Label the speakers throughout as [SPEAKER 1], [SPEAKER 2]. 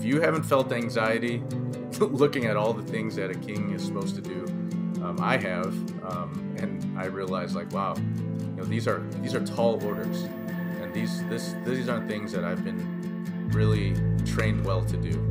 [SPEAKER 1] you haven't felt anxiety looking at all the things that a king is supposed to do, I have, and I realized, like, wow, these are tall orders, and these aren't things that I've been really trained well to do.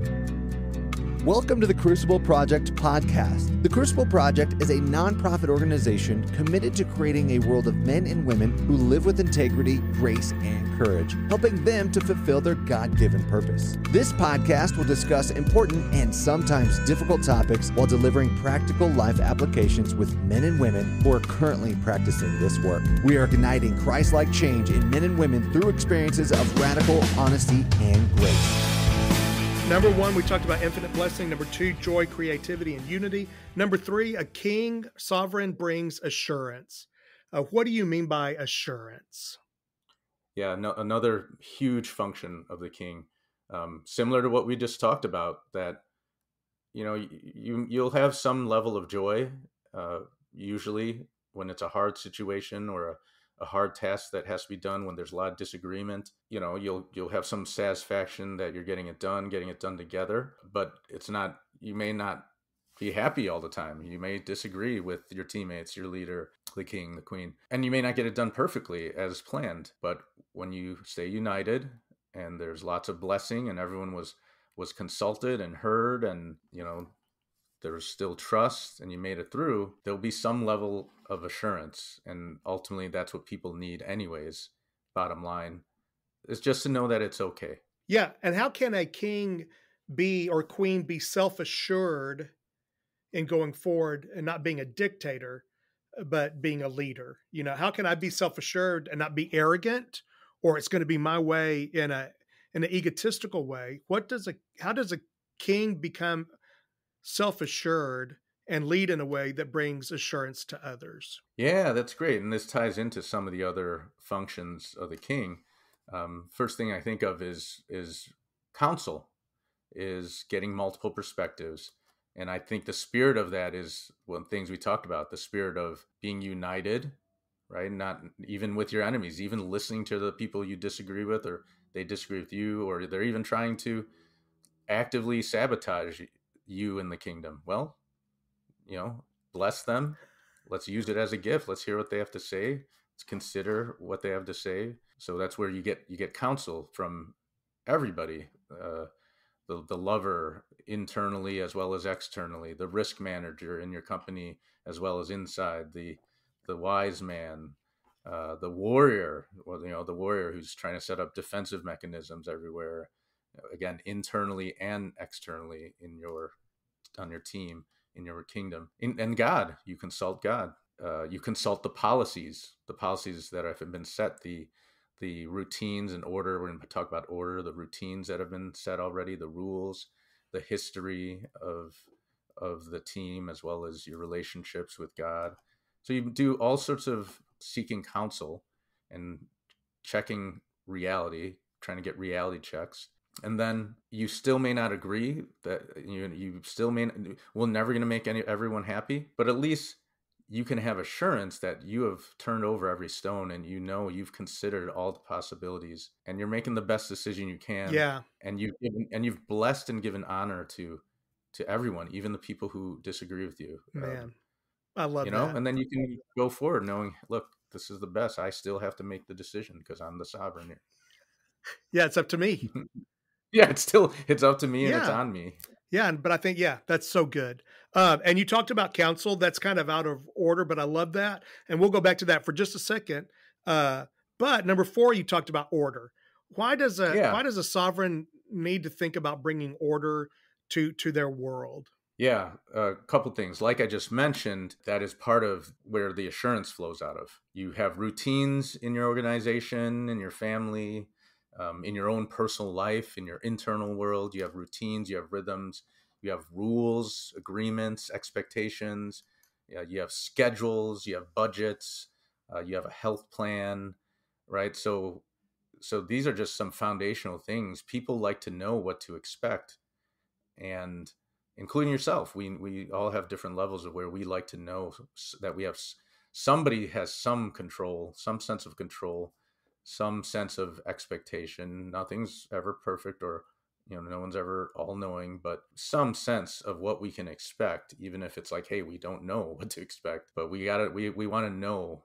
[SPEAKER 2] Welcome to the Crucible Project Podcast. The Crucible Project is a nonprofit organization committed to creating a world of men and women who live with integrity, grace, and courage, helping them to fulfill their God-given purpose. This podcast will discuss important and sometimes difficult topics while delivering practical life applications with men and women who are currently practicing this work. We are igniting Christ-like change in men and women through experiences of radical honesty and grace.
[SPEAKER 3] Number 1, we talked about infinite blessing. Number 2, joy, creativity, and unity. Number 3, a king, sovereign brings assurance. What do you mean by assurance?
[SPEAKER 1] Yeah, another huge function of the king, similar to what we just talked about, that, you'll have some level of joy, usually when it's a hard situation or a hard task that has to be done when there's a lot of disagreement. You'll have some satisfaction that you're getting it done together, but you may not be happy all the time. You may disagree with your teammates, your leader, the king, the queen, and you may not get it done perfectly as planned. But when you stay united and there's lots of blessing and everyone was consulted and heard, and there's still trust and you made it through, there'll be some level of assurance. And ultimately, that's what people need anyways. Bottom line is just to know that it's okay.
[SPEAKER 3] Yeah. And how can a king or queen be self-assured in going forward and not being a dictator, but being a leader? How can I be self-assured and not be arrogant, or it's going to be my way in an egotistical way? How does a king become self-assured and lead in a way that brings assurance to others?
[SPEAKER 1] Yeah, that's great. And this ties into some of the other functions of the king. First thing I think of is counsel, is getting multiple perspectives. And I think the spirit of that is one of the things we talked about, the spirit of being united, right? Not even with your enemies, even listening to the people you disagree with, or they disagree with you, or they're even trying to actively sabotage you in the kingdom. Well, bless them. Let's use it as a gift. Let's hear what they have to say. Let's consider what they have to say. So that's where you get counsel from everybody, the lover internally as well as externally, the risk manager in your company as well as inside, the wise man, the warrior, or the warrior who's trying to set up defensive mechanisms everywhere, again, internally and externally on your team, in your kingdom. And God, you consult God. You consult the policies that have been set, the routines and order. We're going to talk about order, the routines that have been set already, the rules, the history of the team, as well as your relationships with God. So you do all sorts of seeking counsel and checking reality, trying to get reality checks. And then you still may not agree, that you still we're never going to make everyone happy, but at least you can have assurance that you have turned over every stone and you've considered all the possibilities and you're making the best decision you can.
[SPEAKER 3] Yeah.
[SPEAKER 1] And you've blessed and given honor to everyone, even the people who disagree with you.
[SPEAKER 3] Man, I love that.
[SPEAKER 1] And then you can go forward knowing, look, this is the best. I still have to make the decision because I'm the sovereign here.
[SPEAKER 3] Yeah, it's up to me.
[SPEAKER 1] Yeah, it's up to me and it's on me.
[SPEAKER 3] Yeah, but I think, that's so good. And you talked about counsel. That's kind of out of order, but I love that. And we'll go back to that for just a second. But number 4, you talked about order. Why does a sovereign need to think about bringing order to their world?
[SPEAKER 1] Yeah, a couple things. Like I just mentioned, that is part of where the assurance flows out of. You have routines in your organization, in your family, in your own personal life, in your internal world. You have routines, you have rhythms, you have rules, agreements, expectations, you have schedules, you have budgets, you have a health plan, right? So these are just some foundational things. People like to know what to expect, and including yourself. We all have different levels of where we like to know that we have somebody has some control, some sense of control, some sense of expectation. Nothing's ever perfect or No one's ever all knowing, but some sense of what we can expect, even if it's like, hey, we don't know what to expect, but we want to know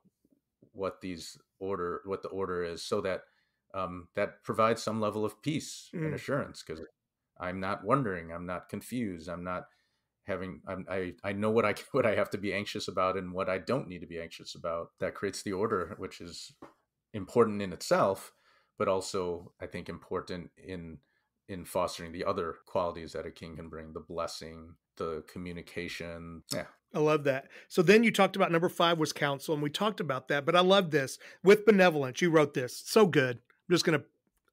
[SPEAKER 1] what the order is, so that that provides some level of peace and assurance, because I'm not wondering, I'm not confused, I'm not having, I know what I have to be anxious about and what I don't need to be anxious about. That creates the order, which is important in itself, but also I think important in fostering the other qualities that a king can bring: the blessing, the communication. Yeah.
[SPEAKER 3] I love that. So then you talked about number 5 was counsel, and we talked about that, but I love this. With benevolence, you wrote this. So good. I'm just going to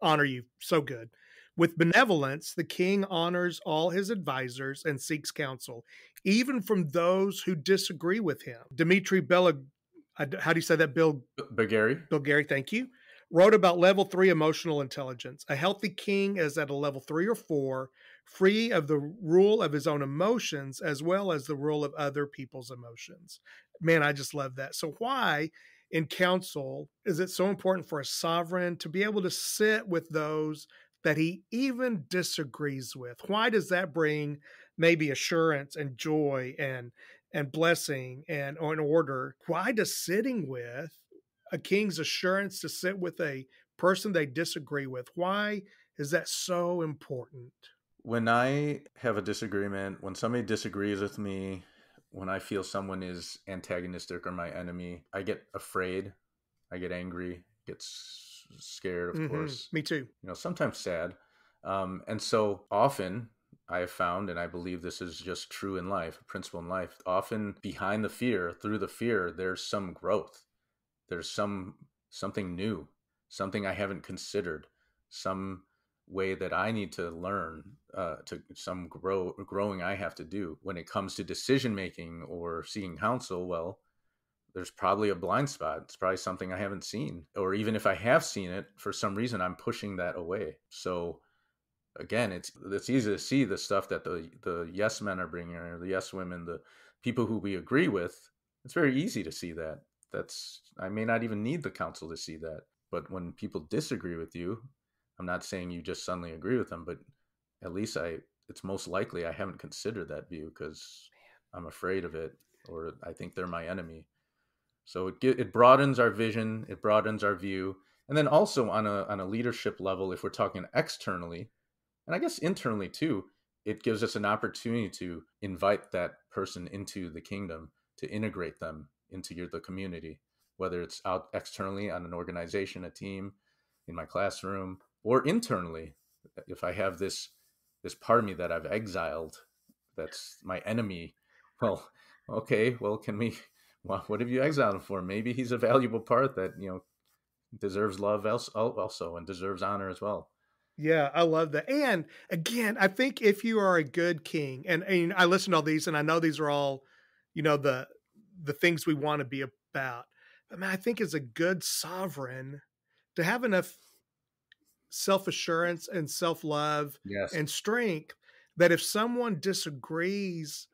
[SPEAKER 3] honor you. So good. With benevolence, the king honors all his advisors and seeks counsel, even from those who disagree with him. Dmitry how do you say that? Bilgari, thank you. Wrote about level 3 emotional intelligence. A healthy king is at a level 3 or 4, free of the rule of his own emotions as well as the rule of other people's emotions. Man, I just love that. So why in council is it so important for a sovereign to be able to sit with those that he even disagrees with? Why does that bring maybe assurance and joy and blessing and order? Why does sitting with a king's assurance to sit with a person they disagree with, why is that so important?
[SPEAKER 1] When I have a disagreement, when somebody disagrees with me, when I feel someone is antagonistic or my enemy, I get afraid, I get angry, get scared, of course.
[SPEAKER 3] Me too.
[SPEAKER 1] Sometimes sad. And so often I have found, and I believe this is just true in life, a principle in life, often behind the fear, through the fear, there's some growth. There's something new, something I haven't considered, some way that I need to learn, some growing I have to do. When it comes to decision making or seeking counsel, well, there's probably a blind spot. It's probably something I haven't seen, or even if I have seen it, for some reason I'm pushing that away. So again, it's easy to see the stuff that the yes men are bringing, or the yes women, the people who we agree with. It's very easy to see that. I may not even need the counsel to see that. But when people disagree with you, I'm not saying you just suddenly agree with them, but at least it's most likely I haven't considered that view because I'm afraid of it, or I think they're my enemy. So it broadens our vision, it broadens our view. And then also on a leadership level, if we're talking externally, and I guess internally too, it gives us an opportunity to invite that person into the kingdom, to integrate them into the community, whether it's out externally on an organization, a team, in my classroom, or internally. If I have this part of me that I've exiled, that's my enemy, well, okay, well, what have you exiled him for? Maybe he's a valuable part that, deserves love also and deserves honor as well.
[SPEAKER 3] Yeah, I love that. And again, I think if you are a good king, and I listen to all these, and I know these are all, the things we want to be about. But man, I think as a good sovereign, to have enough self-assurance and self-love and strength that if someone disagrees,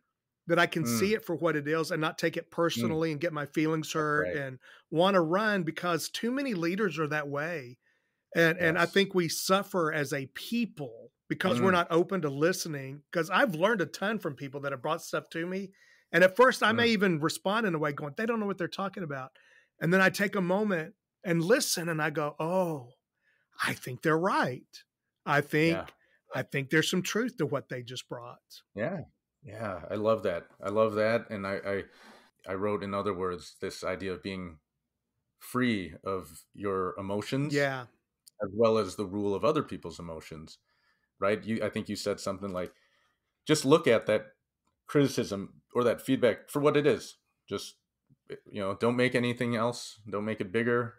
[SPEAKER 3] that I can see it for what it is and not take it personally and get my feelings hurt and want to run, because too many leaders are that way. And I think we suffer as a people because we're not open to listening. Because I've learned a ton from people that have brought stuff to me. And at first I may even respond in a way going, they don't know what they're talking about. And then I take a moment and listen and I go, oh, I think they're right. I think there's some truth to what they just brought.
[SPEAKER 1] Yeah. Yeah. I love that. And I wrote, in other words, this idea of being free of your emotions.
[SPEAKER 3] Yeah.
[SPEAKER 1] As well as the rule of other people's emotions, right? I think you said something like, just look at that criticism or that feedback for what it is. Just, don't make anything else. Don't make it bigger.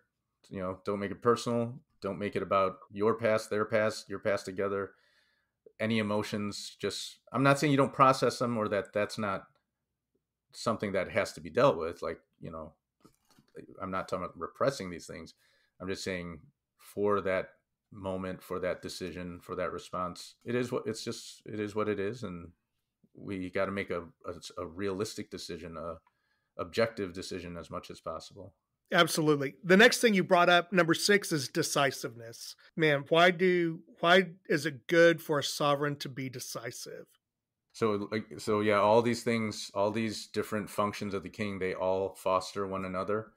[SPEAKER 1] Don't make it personal. Don't make it about your past, their past, your past together. Any emotions, I'm not saying you don't process them, or that's not something that has to be dealt with. Like, I'm not talking about repressing these things. I'm just saying, for that moment, for that decision, for that response, it is what it is. And we got to make a realistic decision, a objective decision as much as possible.
[SPEAKER 3] Absolutely. The next thing you brought up, number 6, is decisiveness. Man, why is it good for a sovereign to be decisive?
[SPEAKER 1] So yeah, all these things, all these different functions of the king, they all foster one another.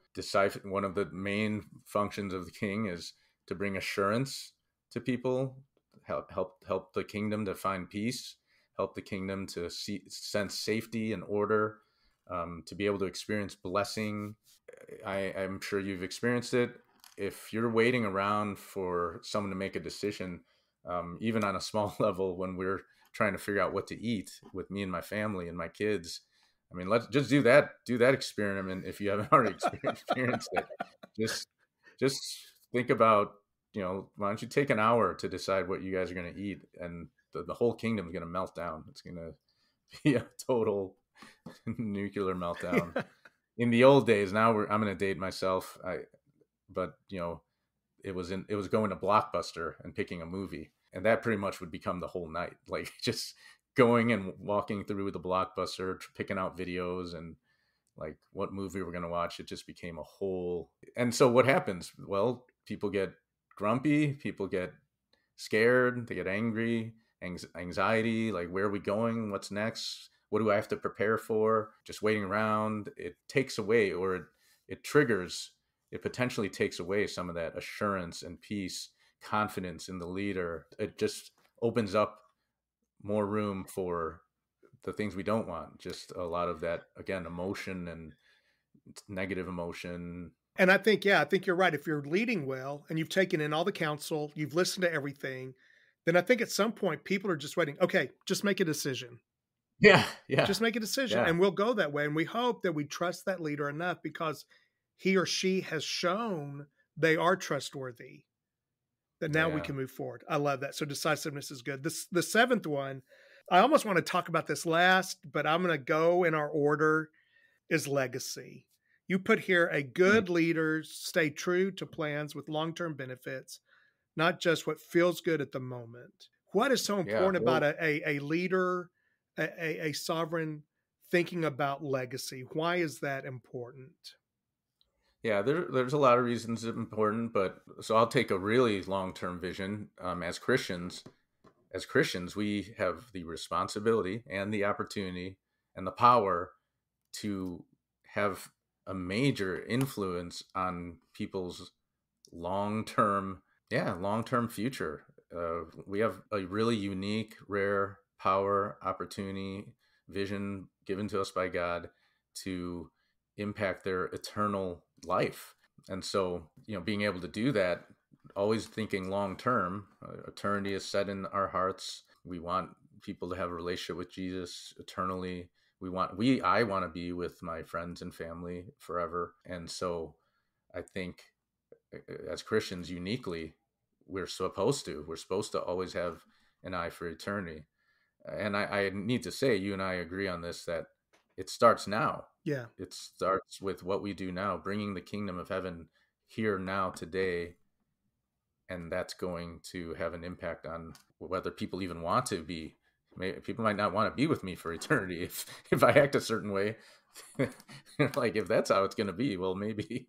[SPEAKER 1] One of the main functions of the king is to bring assurance to people, help the kingdom to find peace, help the kingdom to sense safety and order, to be able to experience blessing. I'm sure you've experienced it. If you're waiting around for someone to make a decision, even on a small level, when we're trying to figure out what to eat with me and my family and my kids, I mean, let's just do that experiment. If you haven't already experienced it, just think about, why don't you take an hour to decide what you guys are going to eat, and the whole kingdom is going to melt down. It's going to be a total nuclear meltdown. In the old days, now I'm going to date myself. But it was going to Blockbuster and picking a movie, and that pretty much would become the whole night. Like just going and walking through the Blockbuster, picking out videos and like what movie we're going to watch. It just became a whole. And so what happens? Well, people get grumpy, people get scared, they get angry, anxiety, like where are we going? What's next? What do I have to prepare for? Just waiting around. It takes away, or it triggers, it potentially takes away some of that assurance and peace, confidence in the leader. It just opens up more room for the things we don't want. Just a lot of that, again, emotion and negative emotion.
[SPEAKER 3] And I think you're right. If you're leading well and you've taken in all the counsel, you've listened to everything, then I think at some point people are just waiting. Okay, just make a decision.
[SPEAKER 1] Yeah.
[SPEAKER 3] Just make a decision, and we'll go that way. And we hope that we trust that leader enough because he or she has shown they are trustworthy, that now we can move forward. I love that. So decisiveness is good. The 7th one, I almost want to talk about this last, but I'm going to go in our order, is legacy. You put here, a good leader stay true to plans with long-term benefits, not just what feels good at the moment. What is so important about a leader, a sovereign thinking about legacy? Why is that important?
[SPEAKER 1] Yeah, there's a lot of reasons it's important, but so I'll take a really long-term vision. As Christians, we have the responsibility and the opportunity and the power to have a major influence on people's long-term future. We have a really unique, rare power, opportunity, vision given to us by God to impact their eternal life. And so, being able to do that, always thinking long-term, eternity is set in our hearts. We want people to have a relationship with Jesus eternally. I want to be with my friends and family forever. And so I think as Christians, uniquely, we're supposed to always have an eye for eternity. And I need to say, you and I agree on this, that it starts now.
[SPEAKER 3] Yeah.
[SPEAKER 1] It starts with what we do now, bringing the kingdom of heaven here now today. And that's going to have an impact on whether people even want to be. People might not want to be with me for eternity if I act a certain way. Like if that's how it's going to be, well, maybe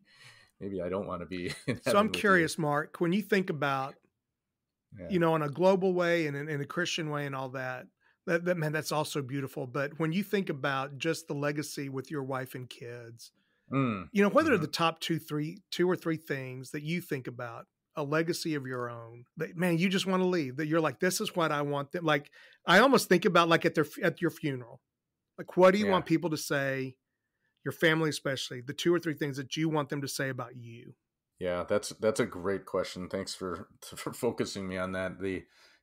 [SPEAKER 1] I don't want to be in
[SPEAKER 3] So I'm curious, Mark, when you think about, in a global way and in a Christian way and all that, man, that's also beautiful. But when you think about just the legacy with your wife and kids, what are the top two or three things that you think about, a legacy of your own that, man, you just want to leave, that you're like, this is what I want them. Like, I almost think about like at your funeral, like, what do you want people to say, your family, especially, the 2 or 3 things that you want them to say about you?
[SPEAKER 1] Yeah, that's a great question. Thanks for focusing me on that.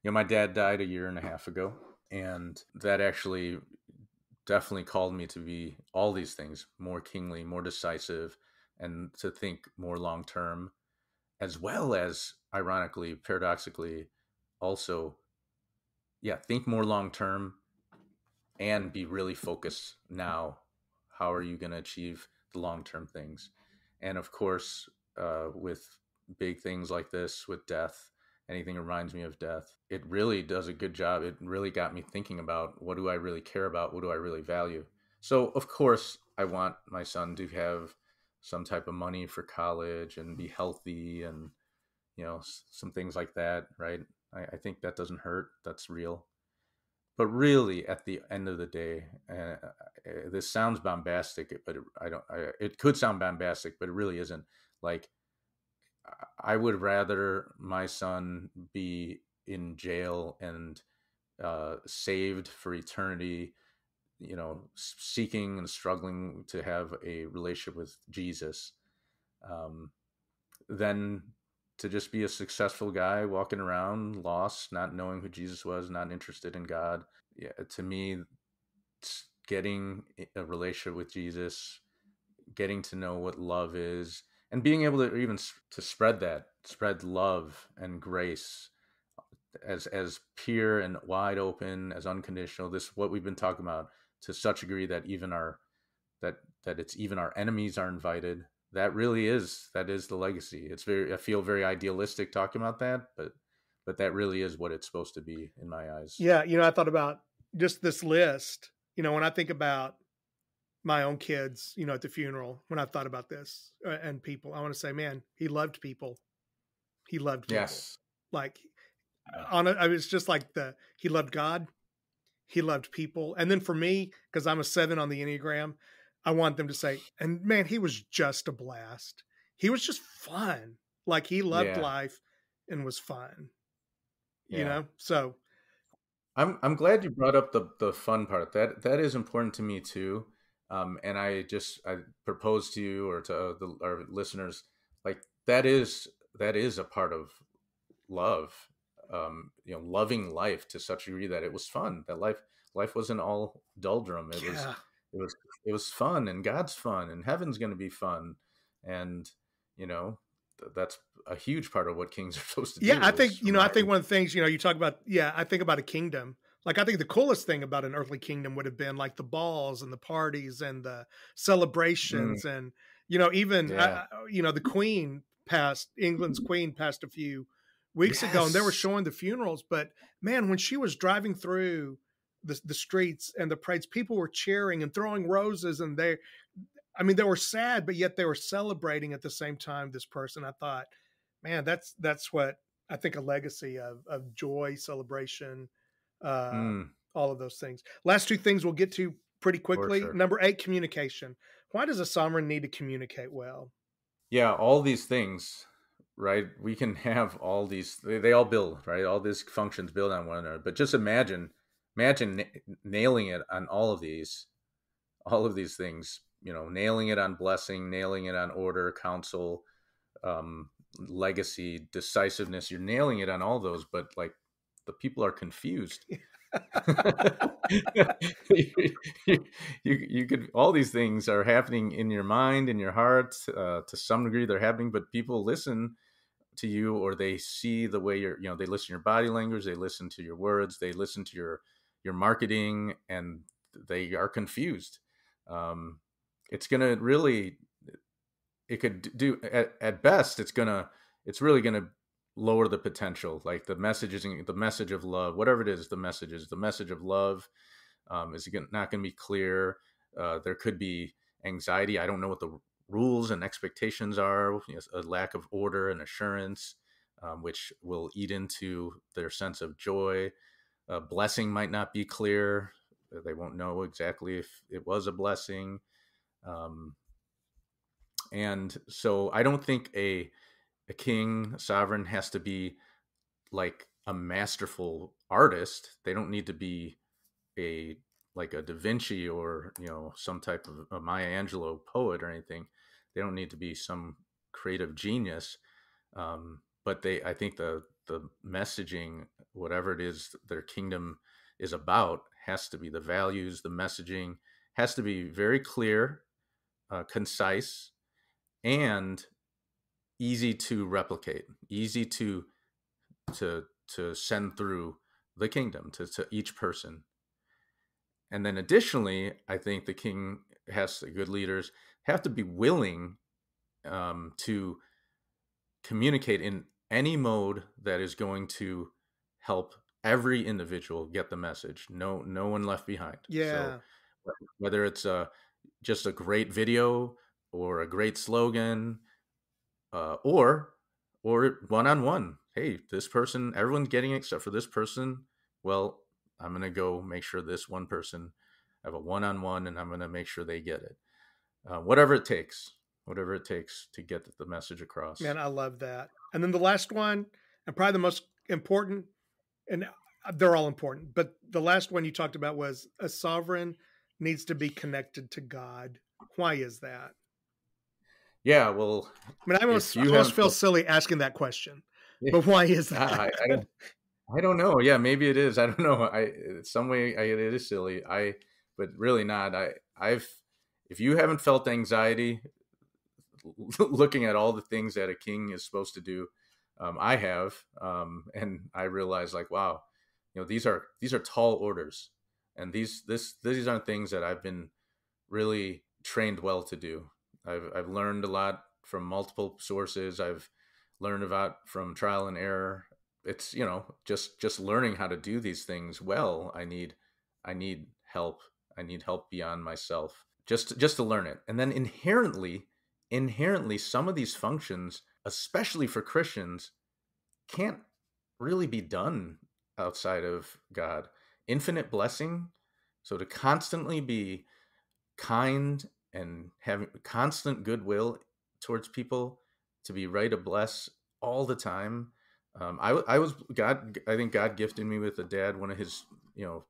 [SPEAKER 1] My dad died 1.5 years ago, and that actually definitely called me to be all these things: more kingly, more decisive, and to think more long term, as well as, ironically, paradoxically, also, think more long term and be really focused now. How are you going to achieve the long term things? And of course, with big things like this, with death, anything that reminds me of death, it really does a good job. It really got me thinking about, what do I really care about? What do I really value? So of course I want my son to have some type of money for college and be healthy and, some things like that, right? I think that doesn't hurt. That's real. But really, at the end of the day, this sounds bombastic, but it could sound bombastic, but it really isn't. Like, I would rather my son be in jail and saved for eternity, seeking and struggling to have a relationship with Jesus, than to just be a successful guy walking around lost, not knowing who Jesus was, not interested in God. Yeah, to me, getting a relationship with Jesus, getting to know what love is, and being able to even to spread love and grace as pure and wide open, as unconditional. This what we've been talking about, to such a degree that even that it's even our enemies are invited. That is the legacy. I feel very idealistic talking about that, but that really is what it's supposed to be in my eyes.
[SPEAKER 3] Yeah. I thought about just this list, when I think about my own kids, at the funeral, when I thought about this and people, I want to say, man, he loved people. He loved people.
[SPEAKER 1] Yes.
[SPEAKER 3] Like, I was just like he loved God. He loved people. And then for me, because I'm a 7 on the Enneagram, I want them to say, and man, he was just a blast. He was just fun. Like, he loved life and was fun, so.
[SPEAKER 1] I'm glad you brought up the fun part. That is important to me too. And I propose to you or to our listeners, like that is a part of love. Loving life to such a degree that it was fun. That life wasn't all doldrum. It was fun, and God's fun, and heaven's going to be fun, and that's a huge part of what kings are supposed to do.
[SPEAKER 3] Yeah, I think I think one of the things you talk about. Yeah, I think about a kingdom. Like, I think the coolest thing about an earthly kingdom would have been like the balls and the parties and the celebrations, and even the Queen passed. England's Queen passed a few weeks ago, and they were showing the funerals. But man, when she was driving through the streets and the parades, people were cheering and throwing roses, and they were sad, but yet they were celebrating at the same time this person. I thought, man, that's what I think, a legacy of joy, celebration, all of those things. Last two things we'll get to pretty quickly. Sure. Number 8, communication. Why does a sovereign need to communicate well?
[SPEAKER 1] Yeah, all these things, right? We can have all these, they all build, right? All these functions build on one another. But just imagine nailing it on all of these things, nailing it on blessing, nailing it on order, counsel, legacy, decisiveness. You're nailing it on all those, but like the people are confused. you could, all these things are happening in your mind, in your heart, to some degree they're happening, but people listen to you, or they see the way they listen to your body language, they listen to your words, they listen to your marketing, and they are confused. It's going to really, it could do at best, it's really going to lower the potential. Like the message of love, whatever it is, the message of love is not going to be clear. There could be anxiety. I don't know what the rules and expectations are, a lack of order and assurance, which will eat into their sense of joy. Blessing might not be clear. They won't know exactly if it was a blessing. And so I don't think a sovereign has to be like a masterful artist. They don't need to be like a Da Vinci or, some type of a Maya Angelou poet or anything. They don't need to be some creative genius. But I think the messaging, whatever it is their kingdom is about, has to be the values, the messaging has to be very clear, concise, and easy to replicate, easy to send through the kingdom to each person. And then additionally, I think good leaders have to be willing to communicate in any mode that is going to help every individual get the message. No one left behind.
[SPEAKER 3] Yeah.
[SPEAKER 1] So whether it's just a great video or a great slogan, or one-on-one. Hey, this person, everyone's getting it except for this person. Well, I'm going to go make sure this one person have a one-on-one, and I'm going to make sure they get it. Whatever it takes to get the message across.
[SPEAKER 3] Man, I love that. And then the last one, and probably the most important, and they're all important, but the last one you talked about was a sovereign needs to be connected to God. Why is that?
[SPEAKER 1] Yeah, well,
[SPEAKER 3] I mean, I almost feel silly asking that question, but why is that?
[SPEAKER 1] I don't know. Yeah, maybe it is. I don't know. Some way it is silly. But really not. If you haven't felt anxiety looking at all the things that a king is supposed to do, I have, and I realized, like, wow, these are tall orders, and these aren't things that I've been really trained well to do. I've learned a lot from multiple sources. I've learned about from trial and error. It's, just learning how to do these things well. I need help. I need help beyond myself just to learn it. And then inherently, some of these functions, especially for Christians, can't really be done outside of God. Infinite blessing. So to constantly be kind and having constant goodwill towards people, to be ready to bless all the time. I think God gifted me with a dad. One of his,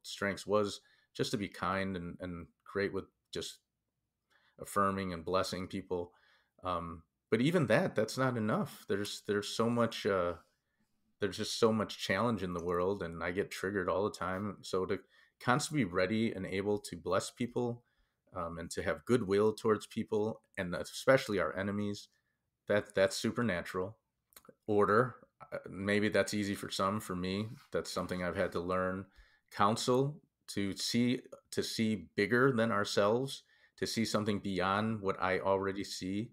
[SPEAKER 1] strengths was just to be kind and great with just affirming and blessing people. But even that's not enough. There's so much, there's just so much challenge in the world, and I get triggered all the time. So to constantly be ready and able to bless people, and to have goodwill towards people, and especially our enemies, that's supernatural. Order, maybe that's easy for some. For me, that's something I've had to learn. Counsel, to see bigger than ourselves, to see something beyond what I already see.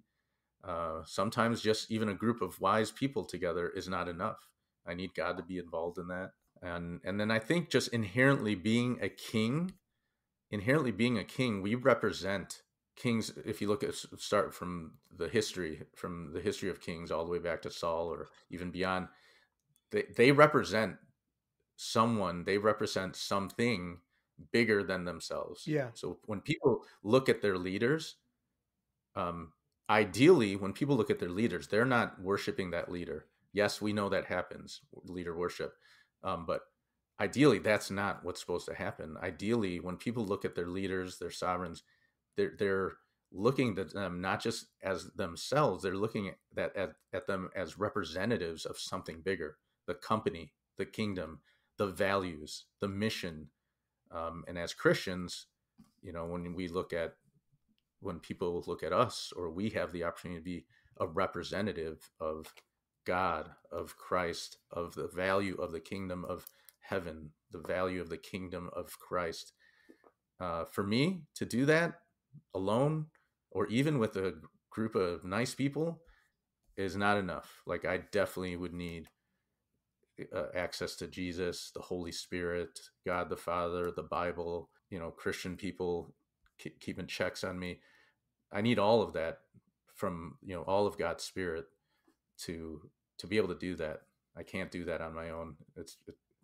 [SPEAKER 1] Sometimes just even a group of wise people together is not enough. I need God to be involved in that. And then I think just inherently being a king, we represent kings. If you start from the history of kings all the way back to Saul, or even beyond, they represent someone, they represent something bigger than themselves.
[SPEAKER 3] Yeah.
[SPEAKER 1] So when people look at their leaders, ideally, when people look at their leaders, they're not worshiping that leader. Yes, we know that happens, leader worship. But ideally, that's not what's supposed to happen. Ideally, when people look at their leaders, their sovereigns, they're looking at them not just as themselves, they're looking at them as representatives of something bigger, the company, the kingdom, the values, the mission. And as Christians, when people look at us, or we have the opportunity to be a representative of God, of Christ, of the value of the kingdom of heaven, the value of the kingdom of Christ. For me to do that alone, or even with a group of nice people, is not enough. Like, I definitely would need access to Jesus, the Holy Spirit, God the Father, the Bible, Christian people keeping checks on me. I need all of that from, all of God's Spirit to be able to do that. I can't do that on my own. It's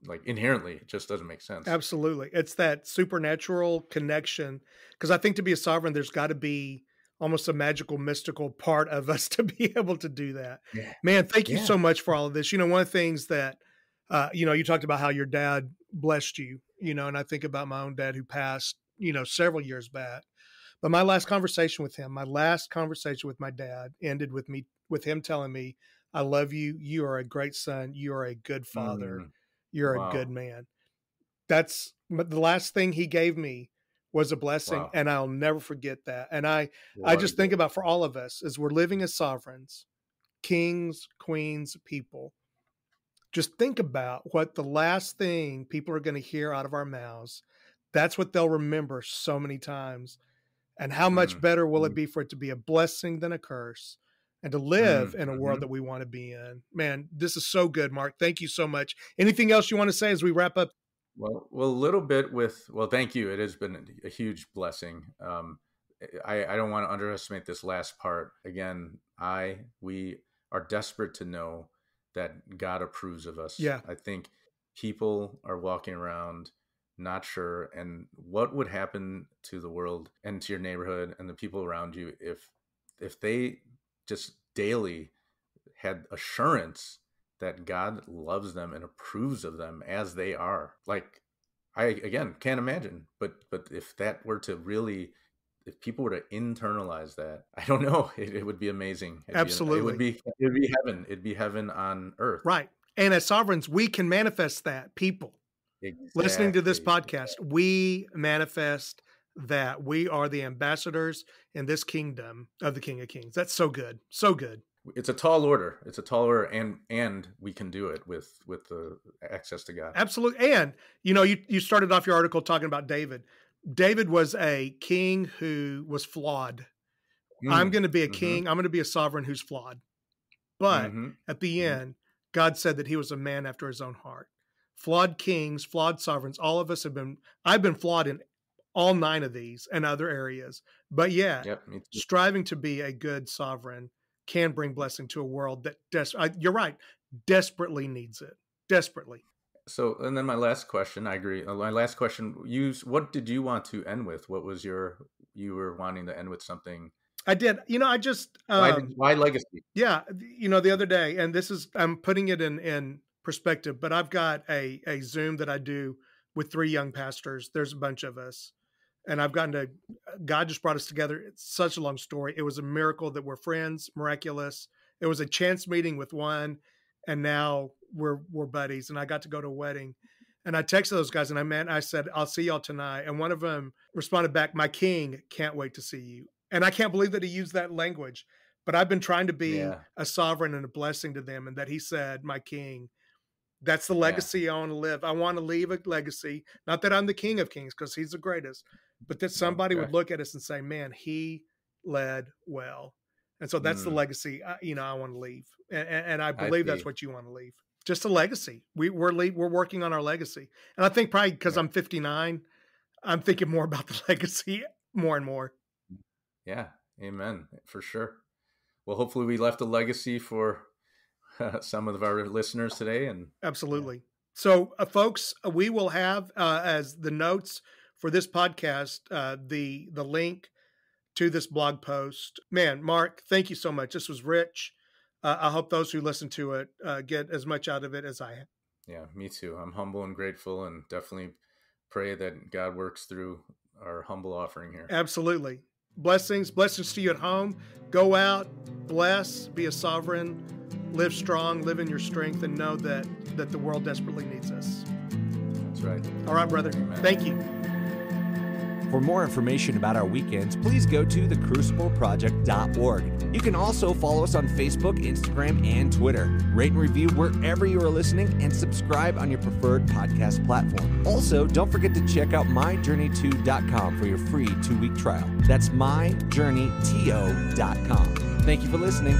[SPEAKER 1] like inherently, it just doesn't make sense.
[SPEAKER 3] Absolutely. It's that supernatural connection. Because I think to be a sovereign, there's got to be almost a magical, mystical part of us to be able to do that. Yeah. Man, thank you so much for all of this. One of the things that, you talked about how your dad blessed you, and I think about my own dad who passed, several years back. But my last conversation with my dad ended with him telling me, I love you. You are a great son. You are a good father. You're a good man. That's the last thing he gave me was a blessing. Wow. And I'll never forget that. And I just think about, for all of us, as we're living as sovereigns, kings, queens, people, just think about what the last thing people are going to hear out of our mouths. That's what they'll remember so many times. And how much better will it be for it to be a blessing than a curse, and to live in a world that we want to be in? Man, this is so good, Mark. Thank you so much. Anything else you want to say as we wrap up?
[SPEAKER 1] Well, a little bit thank you. It has been a huge blessing. I don't want to underestimate this last part. Again, we are desperate to know that God approves of us.
[SPEAKER 3] Yeah.
[SPEAKER 1] I think people are walking around not sure, and what would happen to the world and to your neighborhood and the people around you if they just daily had assurance that God loves them and approves of them as they are. Like, I, again, can't imagine, but if that were to really, if people were to internalize that, I don't know, it would be amazing.
[SPEAKER 3] Absolutely.
[SPEAKER 1] It would be heaven. It'd be heaven on earth.
[SPEAKER 3] Right. And as sovereigns, we can manifest that. People listening to this podcast, we manifest that. We are the ambassadors in this kingdom of the King of Kings. That's so good. So good.
[SPEAKER 1] It's a tall order. And we can do it with the access to God.
[SPEAKER 3] Absolutely. And, you started off your article talking about David. David was a king who was flawed. I'm going to be a king. I'm going to be a sovereign who's flawed. But at the end, God said that he was a man after his own heart. Flawed kings, flawed sovereigns, all of us I've been flawed in all 9 of these and other areas. But striving to be a good sovereign can bring blessing to a world that, you're right, desperately needs it. Desperately.
[SPEAKER 1] So, and then my last question, I agree. My last question, what did you want to end with? What was you were wanting to end with something?
[SPEAKER 3] I did. I just...
[SPEAKER 1] why legacy?
[SPEAKER 3] Yeah. The other day, and I'm putting it in perspective, but I've got a Zoom that I do with 3 young pastors. There's a bunch of us. And God just brought us together. It's such a long story. It was a miracle that we're friends, miraculous. It was a chance meeting with one, and now we're buddies. And I got to go to a wedding. And I texted those guys, and I said, I'll see y'all tonight. And one of them responded back, "My king, can't wait to see you." And I can't believe that he used that language. But I've been trying to be a sovereign and a blessing to them. And that he said, "My king." That's the legacy I want to live. I want to leave a legacy. Not that I'm the King of Kings, because he's the greatest, but that somebody would look at us and say, "Man, he led well." And so that's the legacy I want to leave. And I believe that's what you want to leave. Just a legacy. We're working on our legacy. And I think probably because I'm 59, I'm thinking more about the legacy more and more.
[SPEAKER 1] Yeah. Amen. For sure. Well, hopefully we left a legacy for some of our listeners today. And
[SPEAKER 3] absolutely. So folks, we will have as the notes for this podcast, the link to this blog post. Man, Mark, thank you so much. This was rich. I hope those who listen to it get as much out of it as I have.
[SPEAKER 1] Yeah, me too. I'm humble and grateful, and definitely pray that God works through our humble offering here.
[SPEAKER 3] Absolutely. Blessings to you at home. Go out, bless, be a sovereign, live strong, live in your strength, and know that the world desperately needs us.
[SPEAKER 1] That's right.
[SPEAKER 3] All right, brother. Amen. Thank you.
[SPEAKER 2] For more information about our weekends, please go to thecrucibleproject.org. You can also follow us on Facebook, Instagram, and Twitter. Rate and review wherever you are listening, and subscribe on your preferred podcast platform. Also, don't forget to check out myjourney2.com for your free 2-week trial. That's myjourneyto.com. Thank you for listening.